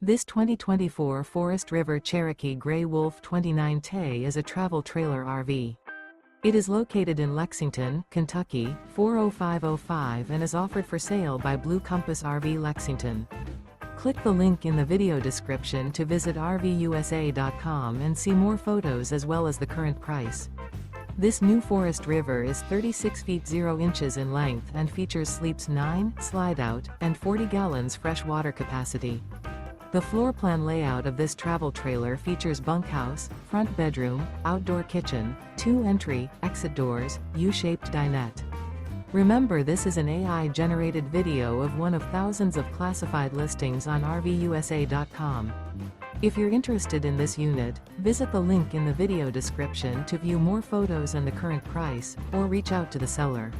This 2024 Forest River Cherokee Grey Wolf 29T is a travel trailer RV. It is located in Lexington, Kentucky, 40505 and is offered for sale by Blue Compass RV Lexington. Click the link in the video description to visit RVUSA.com and see more photos as well as the current price. This new Forest River is 36 feet 0 inches in length and features sleeps 9, slide-out, and 40 gallons fresh water capacity. The floor plan layout of this travel trailer features bunkhouse, front bedroom, outdoor kitchen, 2 entry, exit doors, U-shaped dinette. Remember, this is an AI-generated video of one of thousands of classified listings on RVUSA.com. If you're interested in this unit, visit the link in the video description to view more photos and the current price, or reach out to the seller.